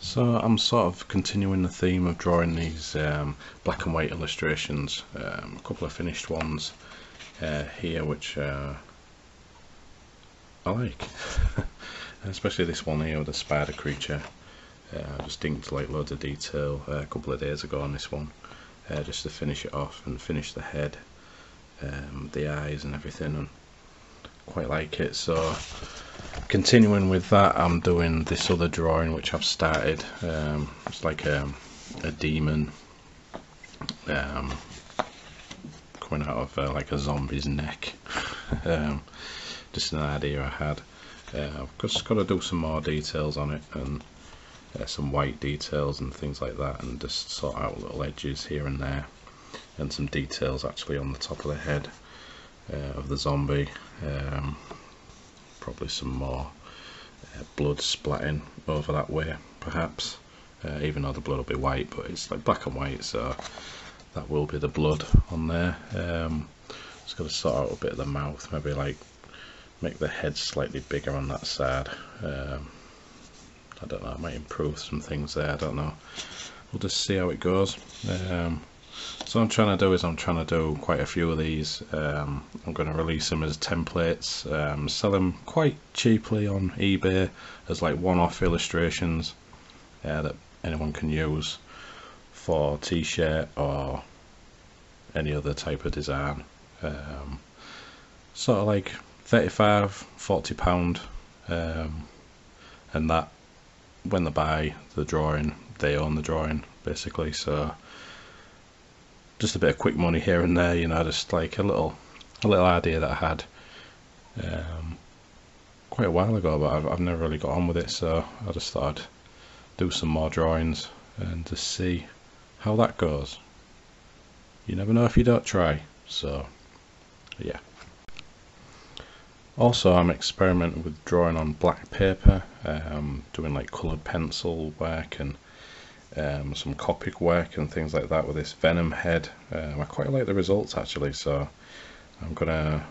So I'm sort of continuing the theme of drawing these black and white illustrations. A couple of finished ones here which I like, especially this one here with the spider creature. I just inked like loads of detail a couple of days ago on this one, just to finish it off and finish the head, the eyes and everything, and quite like it. So continuing with that, I'm doing this other drawing which I've started. It's like a demon coming out of like a zombie's neck. Just an idea I had. I've just got to do some more details on it, and some white details and things like that, and just sort out little edges here and there, and some details actually on the top of the head of the zombie. Probably some more blood splatting over that way perhaps, even though the blood will be white, but it's like black and white, so that will be the blood on there. Just got to sort out a bit of the mouth, maybe like make the head slightly bigger on that side. I don't know, I might improve some things there, I don't know, we'll just see how it goes. So I'm trying to do quite a few of these. I'm going to release them as templates, sell them quite cheaply on eBay as like one-off illustrations that anyone can use for t-shirt or any other type of design. Sort of like £35–40, and that when they buy the drawing, they own the drawing basically. So just a bit of quick money here and there, you know, just like a little idea that I had quite a while ago, but I've never really got on with it, so I just thought I'd do some more drawings and just see how that goes. You never know if you don't try. So yeah. Also, I'm experimenting with drawing on black paper, doing like coloured pencil work and some Copic work and things like that with this Venom head. I quite like the results actually, so I'm gonna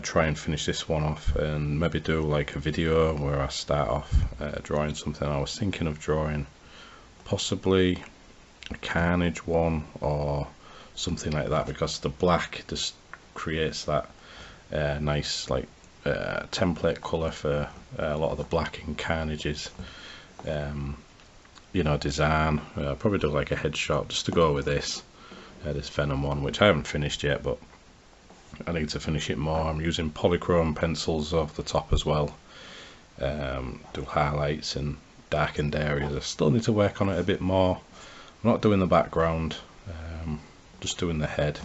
try and finish this one off and maybe do like a video where I start off drawing something. I was thinking of drawing possibly a Carnage one or something like that, because the black just creates that nice like template colour for a lot of the black in Carnage's you know, design. Probably do like a headshot just to go with this Venom one, which I haven't finished yet, but I need to finish it more. I'm using polychrome pencils off the top as well, do highlights and darkened areas. I still need to work on it a bit more. I'm not doing the background, just doing the head,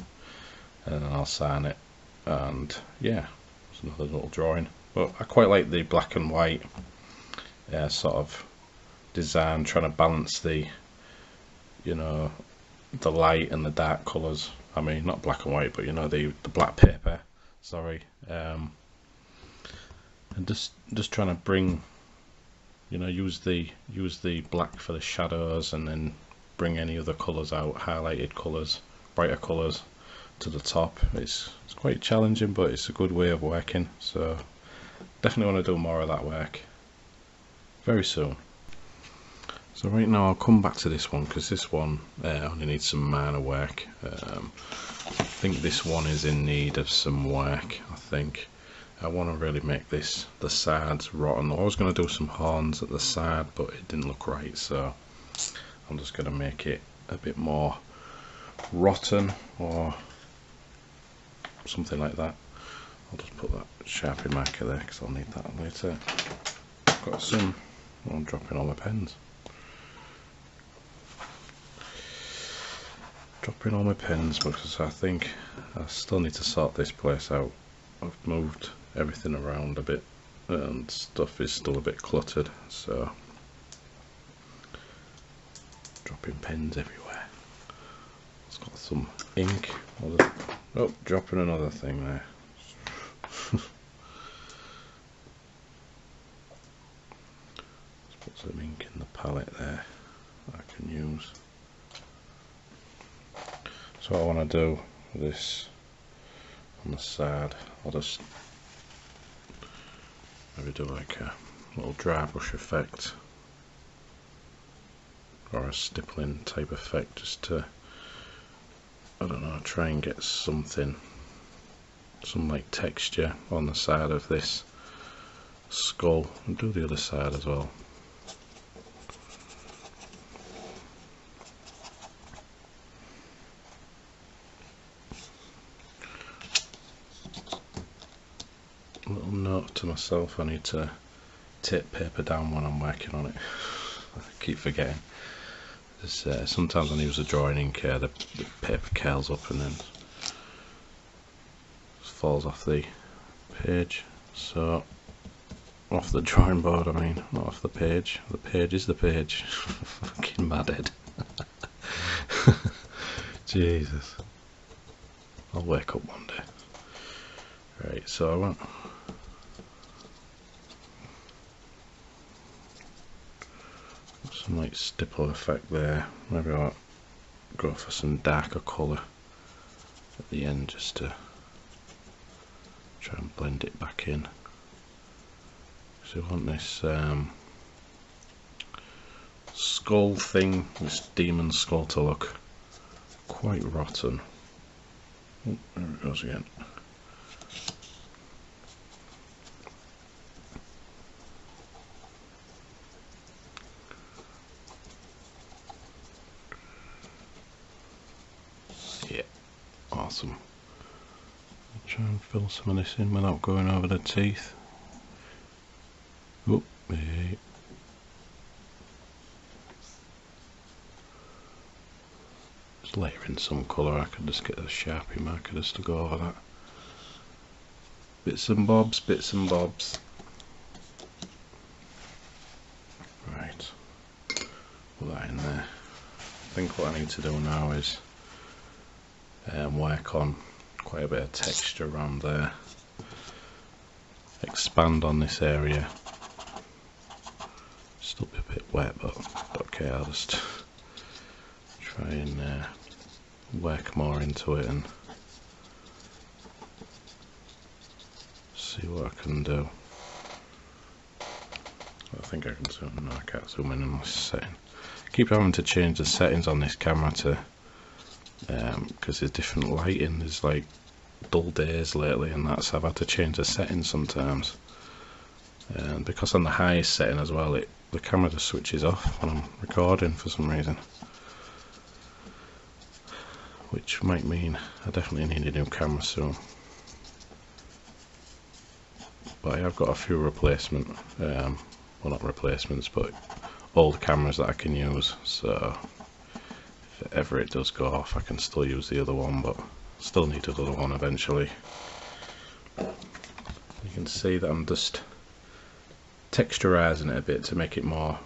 and then I'll sign it, and yeah, it's another little drawing. But I quite like the black and white sort of design, trying to balance the, you know, the light and the dark colours. I mean, not black and white, but you know, the black paper, sorry, and just trying to bring, you know, use the black for the shadows, and then bring any other colours out, highlighted colours, brighter colours to the top. It's quite challenging, but it's a good way of working, so definitely want to do more of that work very soon. So right now I'll come back to this one, because this one only needs some minor work. I think this one is in need of some work. I think I want to really make this, the sides rotten. I was going to do some horns at the side, but it didn't look right, so I'm just going to make it a bit more rotten or something like that. I'll just put that Sharpie marker there because I'll need that later. Got some, I'm dropping all my pens. Dropping all my pens because I think I still need to sort this place out. I've moved everything around a bit and stuff is still a bit cluttered, so dropping pens everywhere. It's got some ink. Oh, dropping another thing there. Let's put some ink in the palette there I can use. So what I want to do with this on the side, I'll just maybe do like a little dry brush effect or a stippling type effect, just to, I don't know, try and get some like texture on the side of this skull, and do the other side as well. Little note to myself, I need to tape paper down when I'm working on it. I keep forgetting. Sometimes when I use a drawing ink, the paper curls up and then falls off the page. So, off the drawing board, I mean, not off the page. The page is the page. Fucking madhead. Jesus. I'll wake up one day. Right, so I want some like stipple effect there. Maybe I'll go for some darker colour at the end just to try and blend it back in. So I want this skull thing, this demon skull, to look quite rotten. Oh, there it goes again. Awesome. I'll try and fill some of this in without going over the teeth. Oh, hey. Just layer in some colour. I could just get a Sharpie marker just to go over that. Bits and bobs, bits and bobs. Right. Put that in there. I think what I need to do now is work on quite a bit of texture around there, expand on this area. Still be a bit wet, but okay, I'll just try and work more into it and see what I can do. I think I can zoom. No, I can't zoom in on this setting. Keep having to change the settings on this camera to because there's different lighting. There's like dull days lately, and I've had to change the settings sometimes. And because on the highest setting as well, the camera just switches off when I'm recording for some reason, which might mean I definitely need a new camera soon. But I have got a few replacement, well, not replacements, but old cameras that I can use, so if ever it does go off, I can still use the other one, but still need another one eventually. You can see that I'm just texturizing it a bit to make it more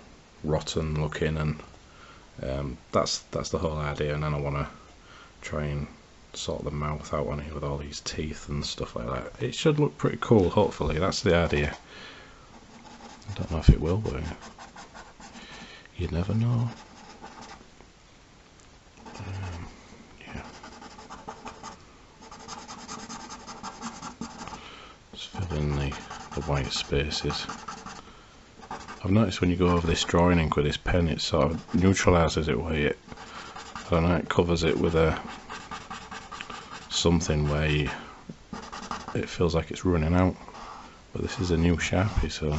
rotten looking, and that's the whole idea. And then I want to try and sort the mouth out on it with all these teeth and stuff like that. It should look pretty cool, hopefully. That's the idea. I don't know if it will, but you never know. Yeah. Just fill in the white spaces. I've noticed when you go over this drawing ink with this pen, it sort of neutralises it, where it, I don't know, it covers it with something where it feels like it's running out. But this is a new Sharpie, so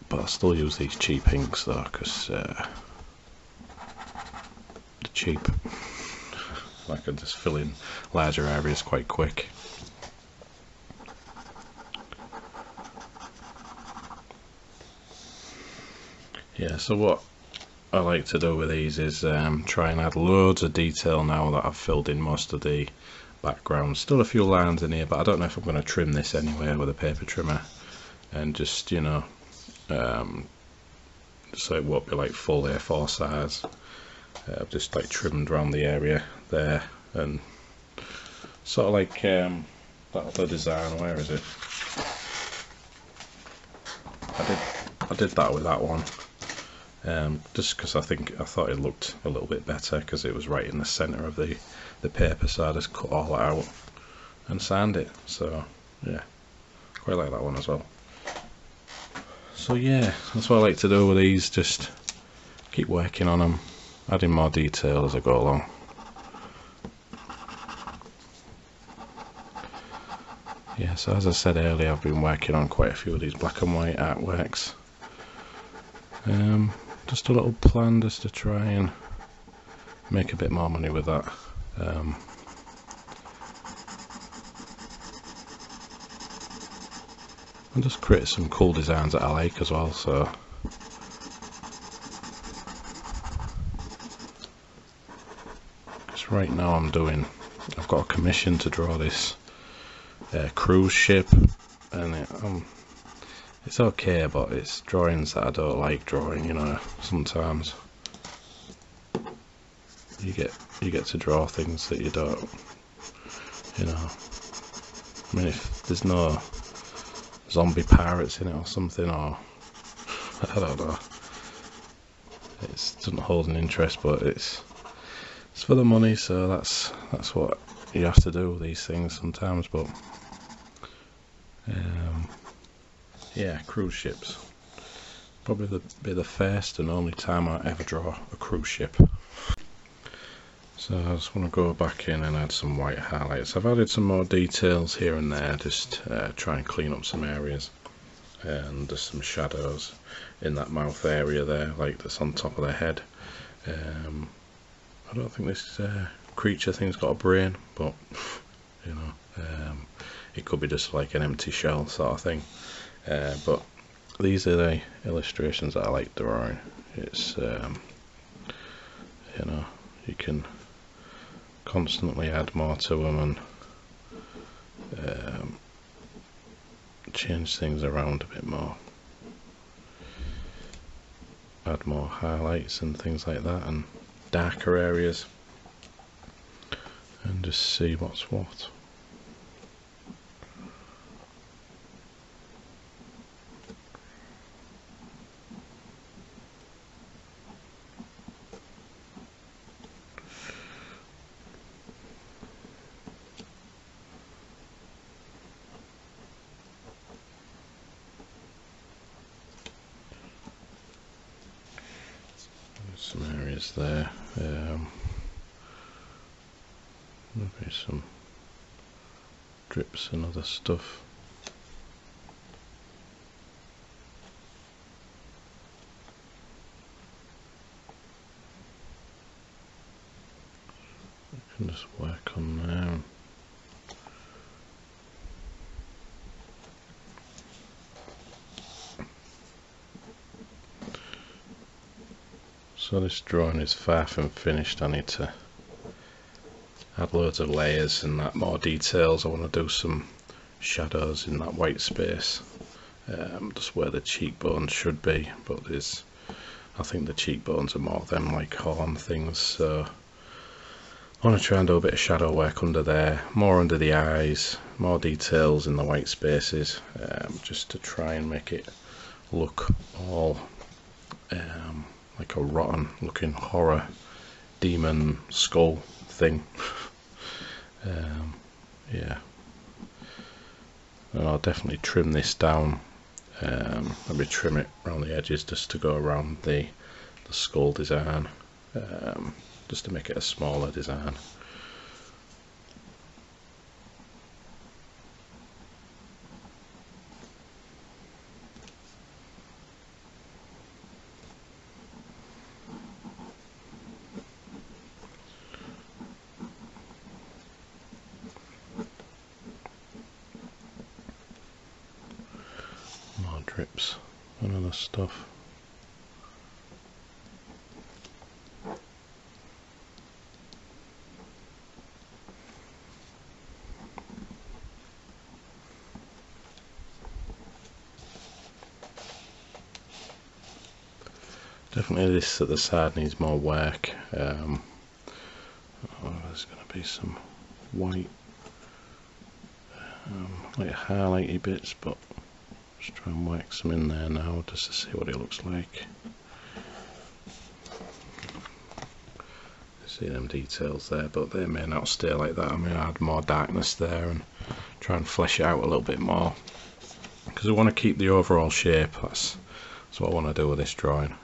but I still use these cheap inks though, because they're cheap. I can just fill in larger areas quite quick. Yeah, so what I like to do with these is try and add loads of detail now that I've filled in most of the background. Still a few lines in here, but I don't know if I'm going to trim this anyway with a paper trimmer, and just, you know, so it won't be like full A4 size. I've just like trimmed around the area there, and sort of like that other design, where is it? I did that with that one, just because I thought it looked a little bit better because it was right in the centre of the paper, so I just cut all that out and sand it. So yeah, quite like that one as well. So yeah, that's what I like to do with these, just keep working on them, adding more detail as I go along. Yeah, so as I said earlier, I've been working on quite a few of these black and white artworks. Just a little plan just to try and make a bit more money with that. And just create some cool designs that I like as well, so because right now I've got a commission to draw this cruise ship, and it's okay, but it's drawings that I don't like drawing, you know. Sometimes you get to draw things that you don't, you know. I mean, if there's no zombie pirates in it or something, or I don't know, it doesn't hold an interest, but it's for the money, so that's what you have to do with these things sometimes. But yeah, cruise ships probably be the first and only time I ever draw a cruise ship. So I just want to go back in and add some white highlights. I've added some more details here and there, just try and clean up some areas, and just some shadows in that mouth area there, like that's on top of their head. I don't think this creature thing's got a brain, but you know, it could be just like an empty shell sort of thing. But these are the illustrations that I like drawing. It's you know, you can constantly add more to them and change things around a bit more, add more highlights and things like that, and darker areas, and just see what's what. Some areas there, maybe some drips and other stuff. I can just work on there. So this drawing is far from finished. I need to add loads of layers and that, more details. I want to do some shadows in that white space, just where the cheekbones should be, but I think the cheekbones are more them like horn things, so I want to try and do a bit of shadow work under there, more under the eyes, more details in the white spaces, just to try and make it look all like a rotten looking horror demon skull thing. Yeah, and I'll definitely trim this down, maybe trim it around the edges just to go around the skull design, just to make it a smaller design. More drips and other stuff. Definitely this at the side needs more work. Oh, there's going to be some white, like highlighty bits, but just try and work some in there now just to see what it looks like. See them details there, but they may not stay like that. I may add more darkness there and try and flesh it out a little bit more, because I want to keep the overall shape. That's what I want to do with this drawing,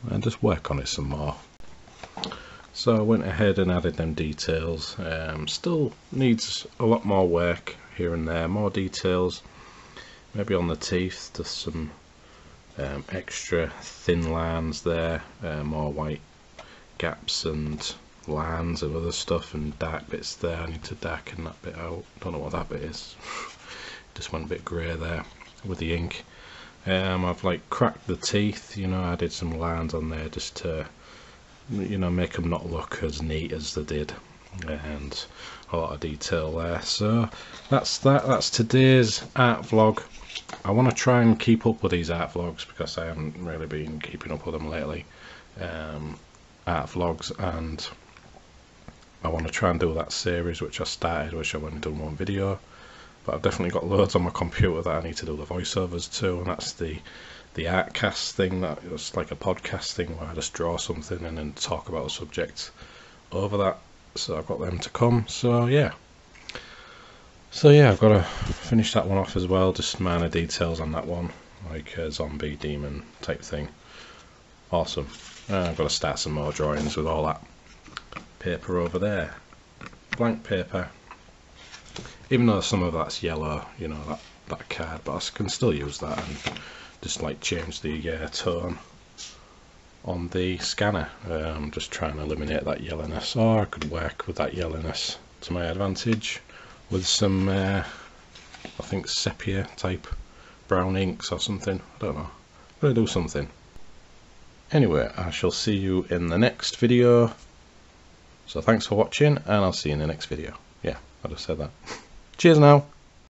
and just work on it some more. So I went ahead and added them details. Still needs a lot more work here and there, more details, maybe on the teeth, just some extra thin lines there, more white gaps and lines and other stuff, and dark bits there. I need to darken that bit out. Don't know what that bit is. Just went a bit grey there with the ink. I've like cracked the teeth, you know, added some lines on there just to, you know, make them not look as neat as they did, and a lot of detail there. So that's today's art vlog. I want to try and keep up with these art vlogs because I haven't really been keeping up with them lately, art vlogs, and I want to try and do that series which I started, which I've only done one video, but I've definitely got loads on my computer that I need to do the voiceovers to, and that's the Artcast thing. That it's like a podcast thing where I just draw something and then talk about a subject over that. So I've got them to come. So yeah, I've got to finish that one off as well. Just minor details on that one, like a zombie demon type thing. Awesome. I've got to start some more drawings with all that paper over there, blank paper. Even though some of that's yellow, you know, that card, but I can still use that and just like change the tone on the scanner. I'm just trying to eliminate that yellowness, or I could work with that yellowness to my advantage with some I think sepia type brown inks or something. I don't know, I'm gonna do something. Anyway, I shall see you in the next video. So thanks for watching, and I'll see you in the next video. Yeah, I just said that. Cheers now.